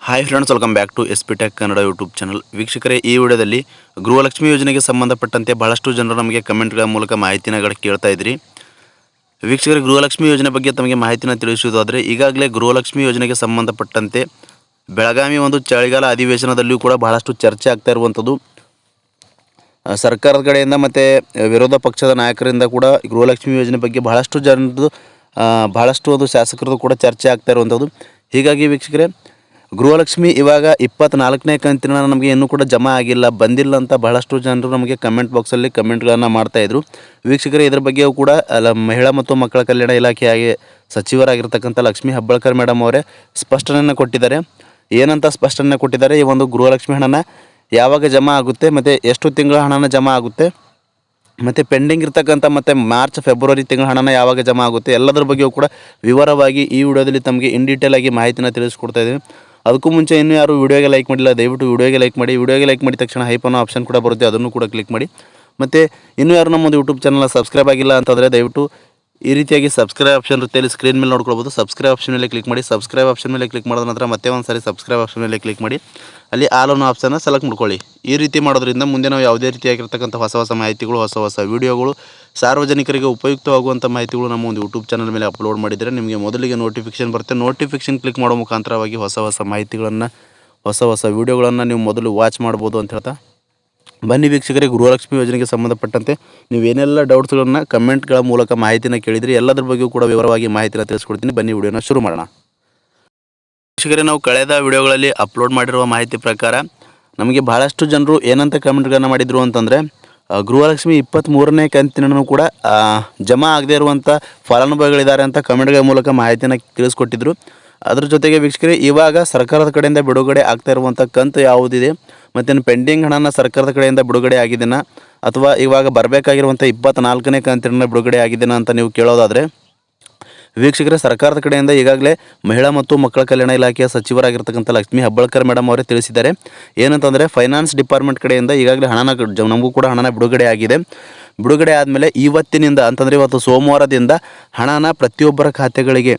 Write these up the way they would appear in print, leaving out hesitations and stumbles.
Hi friends, welcome back to S P tech Kannada YouTube channel. ವೀಕ್ಷಕರೇ, ಈ ವಿಡಿಯೋದಲ್ಲಿ ಗೃಹಲಕ್ಷ್ಮಿ ಯೋಜನೆಗೆ ಸಂಬಂಧಪಟ್ಟಂತೆ ಬಹಳಷ್ಟು ಜನರು ನಮಗೆ ಕಮೆಂಟ್ಗಳ ಮೂಲಕ ಮಾಹಿತಿನ ಕೇಳ್ತಾ ಇದ್ರಿ. ವೀಕ್ಷಕರೇ, ಗೃಹಲಕ್ಷ್ಮಿ ಯೋಜನೆ ಬಗ್ಗೆ ತಮಗೆ ಮಾಹಿತಿನ ತಿಳಿಸುವುದಾದರೆ, ಈಗಾಗಲೇ ಗೃಹಲಕ್ಷ್ಮಿ ಯೋಜನೆಗೆ ಸಂಬಂಧಪಟ್ಟಂತೆ ಬೆಳಗಾವಿ ಒಂದು ಚಳಿಗಾಲ ಅಧಿವೇಶನದಲ್ಲಿಯೂ ಕೂಡ ಬಹಳಷ್ಟು ಚರ್ಚೆ ಆಗ್ತಾ ಇರುವಂಥದ್ದು. ಸರ್ಕಾರದ ಕಡೆಯಿಂದ ಮತ್ತು ವಿರೋಧ ಪಕ್ಷದ ನಾಯಕರಿಂದ ಕೂಡ ಗೃಹಲಕ್ಷ್ಮಿ ಯೋಜನೆ ಬಗ್ಗೆ ಬಹಳಷ್ಟು ಒಂದು ಶಾಸಕರದ್ದು ಕೂಡ ಚರ್ಚೆ ಆಗ್ತಾ ಇರುವಂಥದ್ದು. ಹೀಗಾಗಿ ವೀಕ್ಷಕರೇ, ಗೃಹಲಕ್ಷ್ಮಿ ಇವಾಗ 24ನೇ ಕಂತಿನ ನಮಗೆ ಇನ್ನೂ ಕೂಡ ಜಮಾ ಆಗಿಲ್ಲ, ಬಂದಿಲ್ಲ ಅಂತ ಬಹಳಷ್ಟು ಜನರು ನಮಗೆ ಕಮೆಂಟ್ ಬಾಕ್ಸಲ್ಲಿ ಕಮೆಂಟ್ಗಳನ್ನು ಮಾಡ್ತಾಯಿದ್ರು. ವೀಕ್ಷಕರೇ, ಇದರ ಬಗ್ಗೆಯೂ ಕೂಡ ಮಹಿಳಾ ಮತ್ತು ಮಕ್ಕಳ ಕಲ್ಯಾಣ ಇಲಾಖೆಯಾಗಿ ಸಚಿವರಾಗಿರ್ತಕ್ಕಂಥ ಲಕ್ಷ್ಮೀ ಹೆಬ್ಬಾಳ್ಕರ್ ಮೇಡಮ್ ಅವರೇ ಸ್ಪಷ್ಟನೆಯನ್ನು ಕೊಟ್ಟಿದ್ದಾರೆ. ಏನಂತ ಸ್ಪಷ್ಟನೆ ಕೊಟ್ಟಿದ್ದಾರೆ, ಈ ಒಂದು ಗೃಹಲಕ್ಷ್ಮಿ ಹಣನ ಯಾವಾಗ ಜಮಾ ಆಗುತ್ತೆ ಮತ್ತು ಎಷ್ಟು ತಿಂಗಳ ಹಣನ ಜಮಾ ಆಗುತ್ತೆ ಮತ್ತು ಪೆಂಡಿಂಗ್ ಇರ್ತಕ್ಕಂಥ ಮತ್ತು ಮಾರ್ಚ್ ಫೆಬ್ರವರಿ ತಿಂಗಳ ಹಣನ ಯಾವಾಗ ಜಮಾ ಆಗುತ್ತೆ ಎಲ್ಲದರ ಬಗ್ಗೆಯೂ ಕೂಡ ವಿವರವಾಗಿ ಈ ವಿಡಿಯೋದಲ್ಲಿ ತಮಗೆ ಇನ್ ಡೀಟೇಲ್ ಆಗಿ ಮಾಹಿತಿನ ತಿಳಿಸ್ಕೊಡ್ತಾ ಇದ್ದೀವಿ. ಅದಕ್ಕೂ ಮುಂಚೆ ಇನ್ನೂ ಯಾರು ವಿಡಿಯೋಗೆ ಲೈಕ್ ಮಾಡಿಲ್ಲ, ದಯವಿಟ್ಟು ವಿಡಿಯೋಗೆ ಲೈಕ್ ಮಾಡಿ. ವಿಡಿಯೋಗೆ ಲೈಕ್ ಮಾಡಿದ ತಕ್ಷಣ ಹೈಪ್ ಅನ್ನೋ ಆಪ್ಷನ್ ಕೂಡ ಬರುತ್ತೆ, ಅದನ್ನು ಕೂಡ ಕ್ಲಿಕ್ ಮಾಡಿ. ಮತ್ತು ಇನ್ನೂ ಯಾರು ನಮ್ಮದು ಯೂಟ್ಯೂಬ್ ಚಾನಲ್ನ ಸಬ್ಸ್ಕ್ರೈಬ್ ಆಗಿಲ್ಲ ಅಂತಂದರೆ ದಯವಿಟ್ಟು ಈ ರೀತಿಯಾಗಿ ಸಬ್ಸ್ಕ್ರೈಬ್ ಆಪ್ಷನ್ ಇರುತ್ತೆ, ಇಲ್ಲಿ ಸ್ಕ್ರೀನ್ ಮೇಲೆ ನೋಡ್ಕೊಳ್ಬೋದು. ಸಬ್ಸ್ಕ್ರೈಬ್ ಆಪ್ಷನ್ ಮೇಲೆ ಕ್ಲಿಕ್ ಮಾಡಿ. ಸಬ್ಸ್ಕ್ರೈಬ್ ಆಪ್ಷನ್ ಮೇಲೆ ಕ್ಲಿಕ್ ಮಾಡಿದ ನಂತರ ಮತ್ತೆ ಒಂದು ಸಾರಿ ಸಬ್ಸ್ಕ್ರೈಬ್ ಆಪ್ಷನ್ ಮೇಲೆ ಕ್ಲಿಕ್ ಮಾಡಿ, ಅಲ್ಲಿ ಆಲ್ ಅನ್ನೋ ಆಪ್ಷನ್ನ ಸೆಲೆಕ್ಟ್ ಮಾಡ್ಕೊಳ್ಳಿ. ಈ ರೀತಿ ಮಾಡೋದ್ರಿಂದ ಮುಂದೆ ನಾವು ಯಾವುದೇ ರೀತಿಯಾಗಿರ್ತಕ್ಕಂಥ ಹೊಸ ಮಾಹಿತಿಗಳು, ಹೊಸ ವಿಡಿಯೋಗಳು, ಸಾರ್ವಜನಿಕರಿಗೆ ಉಪಯುಕ್ತವಾಗುವಂಥ ಮಾಹಿತಿಗಳು ನಮ್ಮ ಒಂದು ಯೂಟ್ಯೂಬ್ ಚಾನಲ್ ಮೇಲೆ ಅಪ್ಲೋಡ್ ಮಾಡಿದರೆ ನಿಮಗೆ ಮೊದಲಿಗೆ ನೋಟಿಫಿಕೇಷನ್ ಬರುತ್ತೆ. ನೋಟಿಫಿಕೇಷನ್ ಕ್ಲಿಕ್ ಮಾಡೋ ಮುಖಾಂತರವಾಗಿ ಹೊಸ ಮಾಹಿತಿಗಳನ್ನು, ಹೊಸ ವಿಡಿಯೋಗಳನ್ನು ನೀವು ಮೊದಲು ವಾಚ್ ಮಾಡ್ಬೋದು ಅಂತ ಹೇಳ್ತಾ, ಬನ್ನಿ ವೀಕ್ಷಕರೇ, ಗೃಹಲಕ್ಷ್ಮಿ ಯೋಜನೆಗೆ ಸಂಬಂಧಪಟ್ಟಂತೆ ನೀವೇನೆಲ್ಲ ಡೌಟ್ಸ್ಗಳನ್ನು ಕಮೆಂಟ್ಗಳ ಮೂಲಕ ಮಾಹಿತಿನ ಕೇಳಿದ್ರಿ, ಎಲ್ಲದರ ಬಗ್ಗೆಯೂ ಕೂಡ ವಿವರವಾಗಿ ಮಾಹಿತಿನ ತಿಳಿಸ್ಕೊಡ್ತೀನಿ. ಬನ್ನಿ ವಿಡಿಯೋನ ಶುರು ಮಾಡೋಣ. ವೀಕ್ಷಕರೇ, ನಾವು ಕಳೆದ ವಿಡಿಯೋಗಳಲ್ಲಿ ಅಪ್ಲೋಡ್ ಮಾಡಿರುವ ಮಾಹಿತಿ ಪ್ರಕಾರ ನಮಗೆ ಬಹಳಷ್ಟು ಜನರು ಏನಂತ ಕಮೆಂಟ್ಗಳನ್ನು ಮಾಡಿದರು ಅಂತಂದರೆ, ಗೃಹಲಕ್ಷ್ಮಿ 23ನೇ ಕಂತಿನೂ ಕೂಡ ಜಮಾ ಆಗದೇ ಇರುವಂಥ ಫಲಾನುಭವಿಗಳಿದ್ದಾರೆ ಅಂತ ಕಮೆಂಟ್ಗಳ ಮೂಲಕ ಮಾಹಿತಿನ ತಿಳಿಸ್ಕೊಟ್ಟಿದ್ರು. ಅದರ ಜೊತೆಗೆ ವೀಕ್ಷಕರೇ, ಇವಾಗ ಸರ್ಕಾರದ ಕಡೆಯಿಂದ ಬಿಡುಗಡೆ ಆಗ್ತಾ ಇರುವಂಥ ಕಂತು ಯಾವುದಿದೆ ಮತ್ತು ಪೆಂಡಿಂಗ್ ಹಣನ ಸರ್ಕಾರದ ಕಡೆಯಿಂದ ಬಿಡುಗಡೆ ಆಗಿದೆನಾ ಅಥವಾ ಇವಾಗ ಬರಬೇಕಾಗಿರುವಂಥ 24ನೇ ಕಂತಿನ ಬಿಡುಗಡೆ ಆಗಿದೆನಾ ಅಂತ ನೀವು ಕೇಳೋದಾದರೆ, ವೀಕ್ಷಕರೇ, ಸರ್ಕಾರದ ಕಡೆಯಿಂದ ಈಗಾಗಲೇ ಮಹಿಳಾ ಮತ್ತು ಮಕ್ಕಳ ಕಲ್ಯಾಣ ಇಲಾಖೆಯ ಸಚಿವರಾಗಿರ್ತಕ್ಕಂಥ ಲಕ್ಷ್ಮೀ ಹೆಬ್ಬಾಳ್ಕರ್ ಮೇಡಮ್ ಅವರೇ ತಿಳಿಸಿದ್ದಾರೆ. ಏನಂತಂದರೆ, ಫೈನಾನ್ಸ್ ಡಿಪಾರ್ಟ್ಮೆಂಟ್ ಕಡೆಯಿಂದ ಈಗಾಗಲೇ ನಮಗೂ ಕೂಡ ಹಣನ ಬಿಡುಗಡೆ ಆಗಿದೆ. ಬಿಡುಗಡೆ ಆದಮೇಲೆ ಇವತ್ತಿನಿಂದ ಅಂತಂದರೆ ಇವತ್ತು ಸೋಮವಾರದಿಂದ ಹಣನ ಪ್ರತಿಯೊಬ್ಬರ ಖಾತೆಗಳಿಗೆ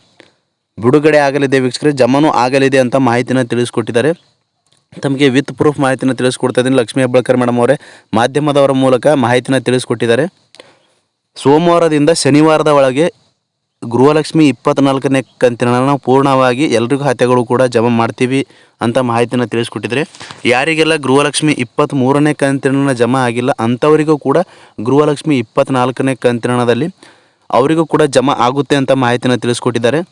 ಬಿಡುಗಡೆ ಆಗಲಿದೆ ವೀಕ್ಷಕರೇ, ಜಮಾನು ಆಗಲಿದೆ ಅಂತ ಮಾಹಿತಿನ ತಿಳಿಸ್ಕೊಟ್ಟಿದ್ದಾರೆ. ತಮಗೆ ವಿತ್ ಪ್ರೂಫ್ ಮಾಹಿತಿನ ತಿಳಿಸ್ಕೊಡ್ತಾ ಇದ್ದೀನಿ. ಲಕ್ಷ್ಮೀ ಹೆಬ್ಬಾಳ್ಕರ್ ಮೇಡಮ್ ಅವರೇ ಮಾಧ್ಯಮದವರ ಮೂಲಕ ಮಾಹಿತಿನ ತಿಳಿಸ್ಕೊಟ್ಟಿದ್ದಾರೆ. ಸೋಮವಾರದಿಂದ ಶನಿವಾರದ ಒಳಗೆ ಗೃಹಲಕ್ಷ್ಮಿ 24ನೇ ಕಂತಿನ ನಾವು ಪೂರ್ಣವಾಗಿ ಎಲ್ರಿಗೂ ಖಾತೆಗಳು ಕೂಡ ಜಮಾ ಮಾಡ್ತೀವಿ ಅಂತ ಮಾಹಿತಿನ ತಿಳಿಸ್ಕೊಟ್ಟಿದ್ದಾರೆ. ಯಾರಿಗೆಲ್ಲ ಗೃಹಲಕ್ಷ್ಮಿ 23ನೇ ಕಂತಿನ ಜಮಾ ಆಗಿಲ್ಲ ಅಂಥವರಿಗೂ ಕೂಡ ಗೃಹಲಕ್ಷ್ಮಿ 24ನೇ ಕಂತಿನದಲ್ಲಿ ಅವರಿಗೂ ಕೂಡ ಜಮಾ ಆಗುತ್ತೆ ಅಂತ ಮಾಹಿತಿನ ತಿಳಿಸ್ಕೊಟ್ಟಿದ್ದಾರೆ.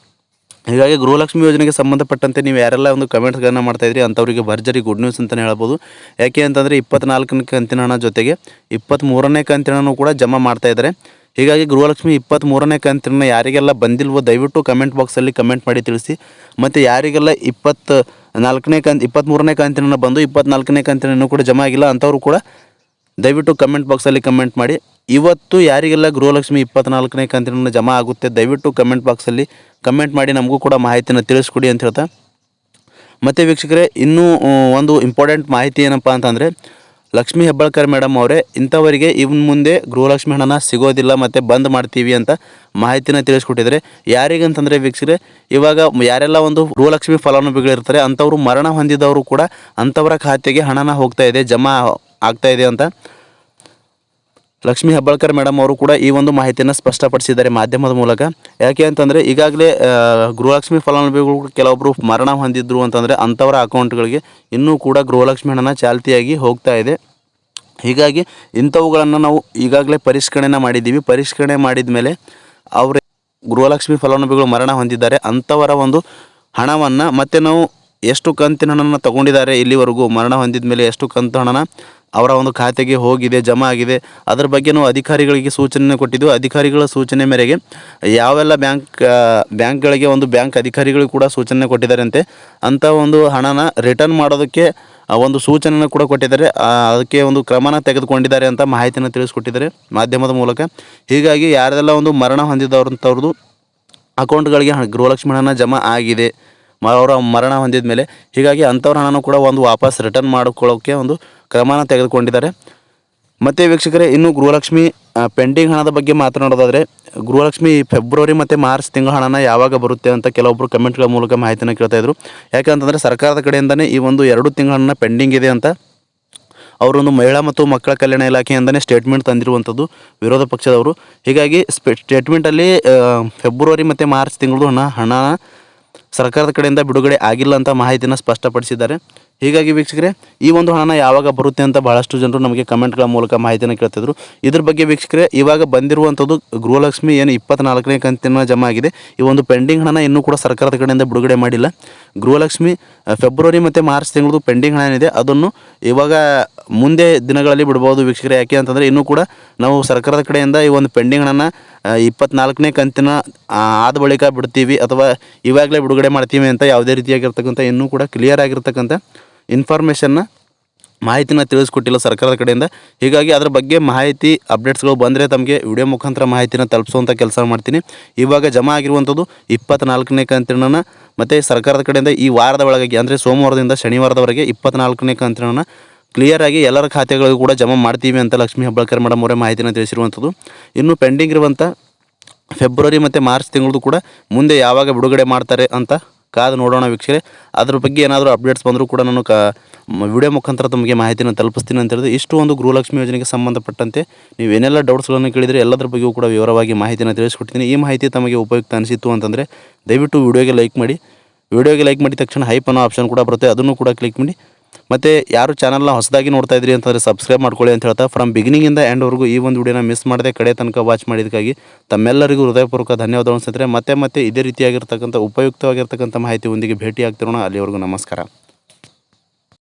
ಹೀಗಾಗಿ ಗೃಹಲಕ್ಷ್ಮಿ ಯೋಜನೆಗೆ ಸಂಬಂಧಪಟ್ಟಂತೆ ನೀವು ಯಾರೆಲ್ಲ ಒಂದು ಕಮೆಂಟ್ಸ್ಗಳನ್ನು ಮಾಡ್ತಾಯಿದ್ರಿ ಅಂಥವರಿಗೆ ಭರ್ಜರಿ ಗುಡ್ ನ್ಯೂಸ್ ಅಂತಲೇ ಹೇಳ್ಬೋದು. ಯಾಕೆ ಅಂತಂದರೆ 24ನೇ ಕಂತಿನ ಹಣ ಜೊತೆಗೆ 23ನೇ ಕಂತಿನೂ ಕೂಡ ಜಮಾ ಮಾಡ್ತಾಯಿದ್ದಾರೆ. ಹೀಗಾಗಿ ಗೃಹಲಕ್ಷ್ಮಿ 23ನೇ ಕಂತಿನ ಯಾರಿಗೆಲ್ಲ ಬಂದಿಲ್ವೋ ದಯವಿಟ್ಟು ಕಮೆಂಟ್ ಬಾಕ್ಸಲ್ಲಿ ಕಮೆಂಟ್ ಮಾಡಿ ತಿಳಿಸಿ. ಮತ್ತು ಯಾರಿಗೆಲ್ಲ 23ನೇ ಕಂತಿನ ಬಂದು 24ನೇ ಕಂತಿನೂ ಕೂಡ ಜಮಾ ಆಗಿಲ್ಲ ಅಂಥವ್ರು ಕೂಡ ದಯವಿಟ್ಟು ಕಮೆಂಟ್ ಬಾಕ್ಸಲ್ಲಿ ಕಮೆಂಟ್ ಮಾಡಿ. ಇವತ್ತು ಯಾರಿಗೆಲ್ಲ ಗೃಹಲಕ್ಷ್ಮಿ 24ನೇ ಕಂತಿನ ಜಮಾ ಆಗುತ್ತೆ ದಯವಿಟ್ಟು ಕಮೆಂಟ್ ಬಾಕ್ಸಲ್ಲಿ ಕಮೆಂಟ್ ಮಾಡಿ ನಮಗೂ ಕೂಡ ಮಾಹಿತಿನ ತಿಳಿಸ್ಕೊಡಿ ಅಂತ ಹೇಳ್ತಾ, ಮತ್ತು ವೀಕ್ಷಕರೇ, ಇನ್ನೂ ಒಂದು ಇಂಪಾರ್ಟೆಂಟ್ ಮಾಹಿತಿ ಏನಪ್ಪ ಅಂತಂದರೆ, ಲಕ್ಷ್ಮೀ ಹೆಬ್ಬಾಳ್ಕರ್ ಮೇಡಮ್ ಅವರೇ ಇಂಥವರಿಗೆ ಇನ್ನು ಮುಂದೆ ಗೃಹಲಕ್ಷ್ಮಿ ಹಣನ ಸಿಗೋದಿಲ್ಲ ಮತ್ತು ಬಂದ್ ಮಾಡ್ತೀವಿ ಅಂತ ಮಾಹಿತಿನ ತಿಳಿಸ್ಕೊಟ್ಟಿದ್ದಾರೆ. ಯಾರಿಗಂತಂದರೆ ವೀಕ್ಷಕರೇ, ಇವಾಗ ಯಾರೆಲ್ಲ ಒಂದು ಗೃಹಲಕ್ಷ್ಮಿ ಫಲಾನುಭವಿಗಳಿರ್ತಾರೆ ಅಂಥವರು ಮರಣ ಹೊಂದಿದವರು ಕೂಡ ಅಂಥವರ ಖಾತೆಗೆ ಹಣನ ಹೋಗ್ತಾ ಇದೆ, ಜಮಾ ಆಗ್ತಾ ಇದೆ ಅಂತ ಲಕ್ಷ್ಮೀ ಹೆಬ್ಬಾಳ್ಕರ್ ಮೇಡಮ್ ಅವರು ಕೂಡ ಈ ಒಂದು ಮಾಹಿತಿಯನ್ನು ಸ್ಪಷ್ಟಪಡಿಸಿದ್ದಾರೆ ಮಾಧ್ಯಮದ ಮೂಲಕ. ಯಾಕೆ ಅಂತಂದರೆ, ಈಗಾಗಲೇ ಗೃಹಲಕ್ಷ್ಮಿ ಫಲಾನುಭವಿಗಳು ಕೆಲವೊಬ್ಬರು ಮರಣ ಹೊಂದಿದ್ರು ಅಂತಂದರೆ ಅಂಥವರ ಅಕೌಂಟ್ಗಳಿಗೆ ಇನ್ನೂ ಕೂಡ ಗೃಹಲಕ್ಷ್ಮಿ ಹಣನ ಚಾಲ್ತಿಯಾಗಿ ಹೋಗ್ತಾ ಇದೆ. ಹೀಗಾಗಿ ಇಂಥವುಗಳನ್ನು ನಾವು ಈಗಾಗಲೇ ಪರಿಷ್ಕರಣೆ ಮಾಡಿದ್ದೀವಿ. ಪರಿಷ್ಕರಣೆ ಮಾಡಿದ ಮೇಲೆ ಅವರ ಗೃಹಲಕ್ಷ್ಮಿ ಫಲಾನುಭವಿಗಳು ಮರಣ ಹೊಂದಿದ್ದಾರೆ ಅಂಥವರ ಒಂದು ಹಣವನ್ನು ಮತ್ತು ನಾವು ಎಷ್ಟು ಕಂತಿನ ಹಣನ ತೊಗೊಂಡಿದ್ದಾರೆ ಇಲ್ಲಿವರೆಗೂ ಮರಣ ಹೊಂದಿದ ಮೇಲೆ ಎಷ್ಟು ಕಂತು ಹಣನ ಅವರ ಒಂದು ಖಾತೆಗೆ ಹೋಗಿದೆ, ಜಮಾ ಆಗಿದೆ, ಅದರ ಬಗ್ಗೆ ನಾವು ಅಧಿಕಾರಿಗಳಿಗೆ ಸೂಚನೆ ಕೊಟ್ಟಿದ್ದೆವು. ಅಧಿಕಾರಿಗಳ ಸೂಚನೆ ಮೇರೆಗೆ ಯಾವೆಲ್ಲ ಬ್ಯಾಂಕ್ಗಳಿಗೆ ಒಂದು ಬ್ಯಾಂಕ್ ಅಧಿಕಾರಿಗಳು ಕೂಡ ಸೂಚನೆ ಕೊಟ್ಟಿದ್ದಾರಂತೆ ಅಂಥ ಒಂದು ಹಣನ ರಿಟರ್ನ್ ಮಾಡೋದಕ್ಕೆ ಒಂದು ಸೂಚನೆಯನ್ನು ಕೂಡ ಕೊಟ್ಟಿದ್ದಾರೆ. ಅದಕ್ಕೆ ಒಂದು ಕ್ರಮನ ತೆಗೆದುಕೊಂಡಿದ್ದಾರೆ ಅಂತ ಮಾಹಿತಿಯನ್ನು ತಿಳಿಸ್ಕೊಟ್ಟಿದ್ದಾರೆ ಮಾಧ್ಯಮದ ಮೂಲಕ. ಹೀಗಾಗಿ ಯಾರೆಲ್ಲ ಒಂದು ಮರಣ ಹೊಂದಿದವ್ರಂಥವ್ರದ್ದು ಅಕೌಂಟ್ಗಳಿಗೆ ಗೃಹಲಕ್ಷ್ಮಿ ಹಣನ ಜಮಾ ಆಗಿದೆ ಅವರ ಮರಣ ಹೊಂದಿದ ಮೇಲೆ, ಹೀಗಾಗಿ ಅಂಥವ್ರ ಹಣನೂ ಕೂಡ ಒಂದು ವಾಪಸ್ ರಿಟರ್ನ್ ಮಾಡಿಕೊಳ್ಳೋಕ್ಕೆ ಒಂದು ಕ್ರಮನ ತೆಗೆದುಕೊಂಡಿದ್ದಾರೆ. ಮತ್ತು ವೀಕ್ಷಕರೇ, ಇನ್ನು ಗೃಹಲಕ್ಷ್ಮಿ ಪೆಂಡಿಂಗ್ ಹಣದ ಬಗ್ಗೆ ಮಾತನಾಡೋದಾದರೆ, ಗೃಹಲಕ್ಷ್ಮಿ ಫೆಬ್ರವರಿ ಮತ್ತು ಮಾರ್ಚ್ ತಿಂಗಳ ಹಣನ ಯಾವಾಗ ಬರುತ್ತೆ ಅಂತ ಕೆಲವೊಬ್ಬರು ಕಮೆಂಟ್ಗಳ ಮೂಲಕ ಮಾಹಿತಿನ ಕೇಳ್ತಾಯಿದ್ರು. ಯಾಕಂತಂದರೆ ಸರ್ಕಾರದ ಕಡೆಯಿಂದನೇ ಈ ಒಂದು 2 ತಿಂಗಳ ಹಣ ಪೆಂಡಿಂಗ್ ಇದೆ ಅಂತ ಅವರೊಂದು ಮಹಿಳಾ ಮತ್ತು ಮಕ್ಕಳ ಕಲ್ಯಾಣ ಇಲಾಖೆಯಿಂದನೇ ಸ್ಟೇಟ್ಮೆಂಟ್ ತಂದಿರುವಂಥದ್ದು ವಿರೋಧ ಪಕ್ಷದವರು. ಹೀಗಾಗಿ ಸ್ಟೇಟ್ಮೆಂಟಲ್ಲಿ ಫೆಬ್ರವರಿ ಮತ್ತು ಮಾರ್ಚ್ ತಿಂಗಳದು ಹಣ ಸರ್ಕಾರದ ಕಡೆಯಿಂದ ಬಿಡುಗಡೆ ಆಗಿಲ್ಲ ಅಂತ ಮಾಹಿತಿನ ಸ್ಪಷ್ಟಪಡಿಸಿದ್ದಾರೆ. ಹೀಗಾಗಿ ವೀಕ್ಷಕರೇ, ಈ ಒಂದು ಹಣನ ಯಾವಾಗ ಬರುತ್ತೆ ಅಂತ ಭಾಳಷ್ಟು ಜನರು ನಮಗೆ ಕಮೆಂಟ್ಗಳ ಮೂಲಕ ಮಾಹಿತಿನ ಕೇಳ್ತಿದ್ರು. ಇದ್ರ ಬಗ್ಗೆ ವೀಕ್ಷಕರೇ, ಇವಾಗ ಬಂದಿರುವಂಥದ್ದು ಗೃಹಲಕ್ಷ್ಮಿ ಏನು 24ನೇ ಕಂತಿನ ಜಮಾ ಆಗಿದೆ. ಈ ಒಂದು ಪೆಂಡಿಂಗ್ ಹಣನ ಇನ್ನೂ ಕೂಡ ಸರ್ಕಾರದ ಕಡೆಯಿಂದ ಬಿಡುಗಡೆ ಮಾಡಿಲ್ಲ. ಗೃಹಲಕ್ಷ್ಮಿ ಫೆಬ್ರವರಿ ಮತ್ತು ಮಾರ್ಚ್ ತಿಂಗಳದು ಪೆಂಡಿಂಗ್ ಹಣ ಏನಿದೆ ಅದನ್ನು ಇವಾಗ ಮುಂದೆ ದಿನಗಳಲ್ಲಿ ಬಿಡ್ಬೋದು ವೀಕ್ಷಕರೇ. ಯಾಕೆ ಅಂತಂದರೆ ಇನ್ನೂ ಕೂಡ ನಾವು ಸರ್ಕಾರದ ಕಡೆಯಿಂದ ಈ ಒಂದು ಪೆಂಡಿಂಗ್ ಹಣನ 24ನೇ ಕಂತಿನ ಆದ ಬಳಿಕ ಬಿಡ್ತೀವಿ ಅಥವಾ ಇವಾಗಲೇ ಬಿಡುಗಡೆ ಮಾಡ್ತೀವಿ ಅಂತ ಯಾವುದೇ ರೀತಿಯಾಗಿರ್ತಕ್ಕಂಥ ಇನ್ನೂ ಕೂಡ ಕ್ಲಿಯರ್ ಆಗಿರ್ತಕ್ಕಂಥ ಮಾಹಿತಿನ ತಿಳಿಸ್ಕೊಟ್ಟಿಲ್ಲ ಸರ್ಕಾರದ ಕಡೆಯಿಂದ. ಹೀಗಾಗಿ ಅದರ ಬಗ್ಗೆ ಮಾಹಿತಿ ಅಪ್ಡೇಟ್ಸ್ಗಳು ಬಂದರೆ ತಮಗೆ ವಿಡಿಯೋ ಮುಖಾಂತರ ಮಾಹಿತಿನ ತಲುಪಿಸುವಂಥ ಕೆಲಸ ಮಾಡ್ತೀನಿ. ಇವಾಗ ಜಮಾ ಆಗಿರುವಂಥದ್ದು 24ನೇ ಕಂತಿನ ಮತ್ತು ಸರ್ಕಾರದ ಕಡೆಯಿಂದ ಈ ವಾರದ ಒಳಗಾಗಿ ಅಂದರೆ ಸೋಮವಾರದಿಂದ ಶನಿವಾರದವರೆಗೆ 24ನೇ ಕಂತಿನ ಕ್ಲಿಯರ್ ಆಗಿ ಎಲ್ಲರ ಖಾತೆಗಳಿಗೂ ಕೂಡ ಜಮಾ ಮಾಡ್ತೀವಿ ಅಂತ ಲಕ್ಷ್ಮೀ ಹೆಬ್ಬಾಳ್ಕರ್ ಮೇಡಮ್ ಅವರೇ ಮಾಹಿತಿನ ತಿಳಿಸಿರುವಂಥದ್ದು. ಇನ್ನು ಪೆಂಡಿಂಗ್ ಇರುವಂಥ ಫೆಬ್ರವರಿ ಮತ್ತು ಮಾರ್ಚ್ ತಿಂಗಳದು ಕೂಡ ಮುಂದೆ ಯಾವಾಗ ಬಿಡುಗಡೆ ಮಾಡ್ತಾರೆ ಅಂತ ಕಾದು ನೋಡೋಣ ವೀಕ್ಷಕರೇ. ಅದ್ರ ಬಗ್ಗೆ ಏನಾದರೂ ಅಪ್ಡೇಟ್ಸ್ ಬಂದರೂ ಕೂಡ ನಾನು ವಿಡಿಯೋ ಮುಖಾಂತರ ತಮಗೆ ಮಾಹಿತಿನ ತಲುಪಿಸ್ತೀನಿ ಅಂತ ಹೇಳಿದ್ರೆ, ಇಷ್ಟು ಒಂದು ಗೃಹಲಕ್ಷ್ಮಿ ಯೋಜನೆಗೆ ಸಂಬಂಧಪಟ್ಟಂತೆ ನೀವು ಏನೆಲ್ಲ ಡೌಟ್ಸ್ಗಳನ್ನು ಕೇಳಿದರೆ ಎಲ್ಲದರ ಬಗ್ಗೆಯೂ ಕೂಡ ವಿವರವಾಗಿ ಮಾಹಿತಿನ ತಿಳಿಸ್ಕೊಡ್ತೀನಿ. ಈ ಮಾಹಿತಿ ತಮಗೆ ಉಪಯುಕ್ತ ಅನಿಸಿತ್ತು ಅಂತಂದರೆ ದಯವಿಟ್ಟು ವಿಡಿಯೋಗೆ ಲೈಕ್ ಮಾಡಿ. ವಿಡಿಯೋಗೆ ಲೈಕ್ ಮಾಡಿದ ತಕ್ಷಣ ಹೈಪ್ ಅನ್ನೋ ಆಪ್ಷನ್ ಕೂಡ ಬರುತ್ತೆ, ಅದನ್ನು ಕೂಡ ಕ್ಲಿಕ್ ಮಾಡಿ. ಮತ್ತು ಯಾರು ಚಾನಲ್ನ ಹೊಸದಾಗಿ ನೋಡ್ತಾ ಇದ್ರಿ ಅಂತಂದರೆ ಸಬ್ಸ್ಕ್ರೈಬ್ ಮಾಡ್ಕೊಳ್ಳಿ ಅಂತ ಹೇಳ್ತಾ, ಫ್ರಮ್ ಬಿಗಿನಿಂಗಿಂದ ಎಂಡ್ವರೆಗೂ ಈ ಒಂದು ವಿಡಿಯೋನ ಮಿಸ್ ಮಾಡದೆ ಕಡೆ ತನಕ ವಾಚ್ ಮಾಡಿದ್ದಕ್ಕಾಗಿ ತಮ್ಮೆಲ್ಲರಿಗೂ ಹೃದಯಪೂರ್ವಕ ಧನ್ಯವಾದಗಳು ಸ್ನೇಹಿತರೆ. ಮತ್ತೆ ಇದೇ ರೀತಿಯಾಗಿರ್ತಕ್ಕಂಥ ಉಪಯುಕ್ತವಾಗಿರ್ತಕ್ಕಂಥ ಮಾಹಿತಿ ಒಂದಿಗೆ ಭೇಟಿ ಆಗ್ತಿರೋಣ. ಅಲ್ಲಿವರೆಗೂ ನಮಸ್ಕಾರ.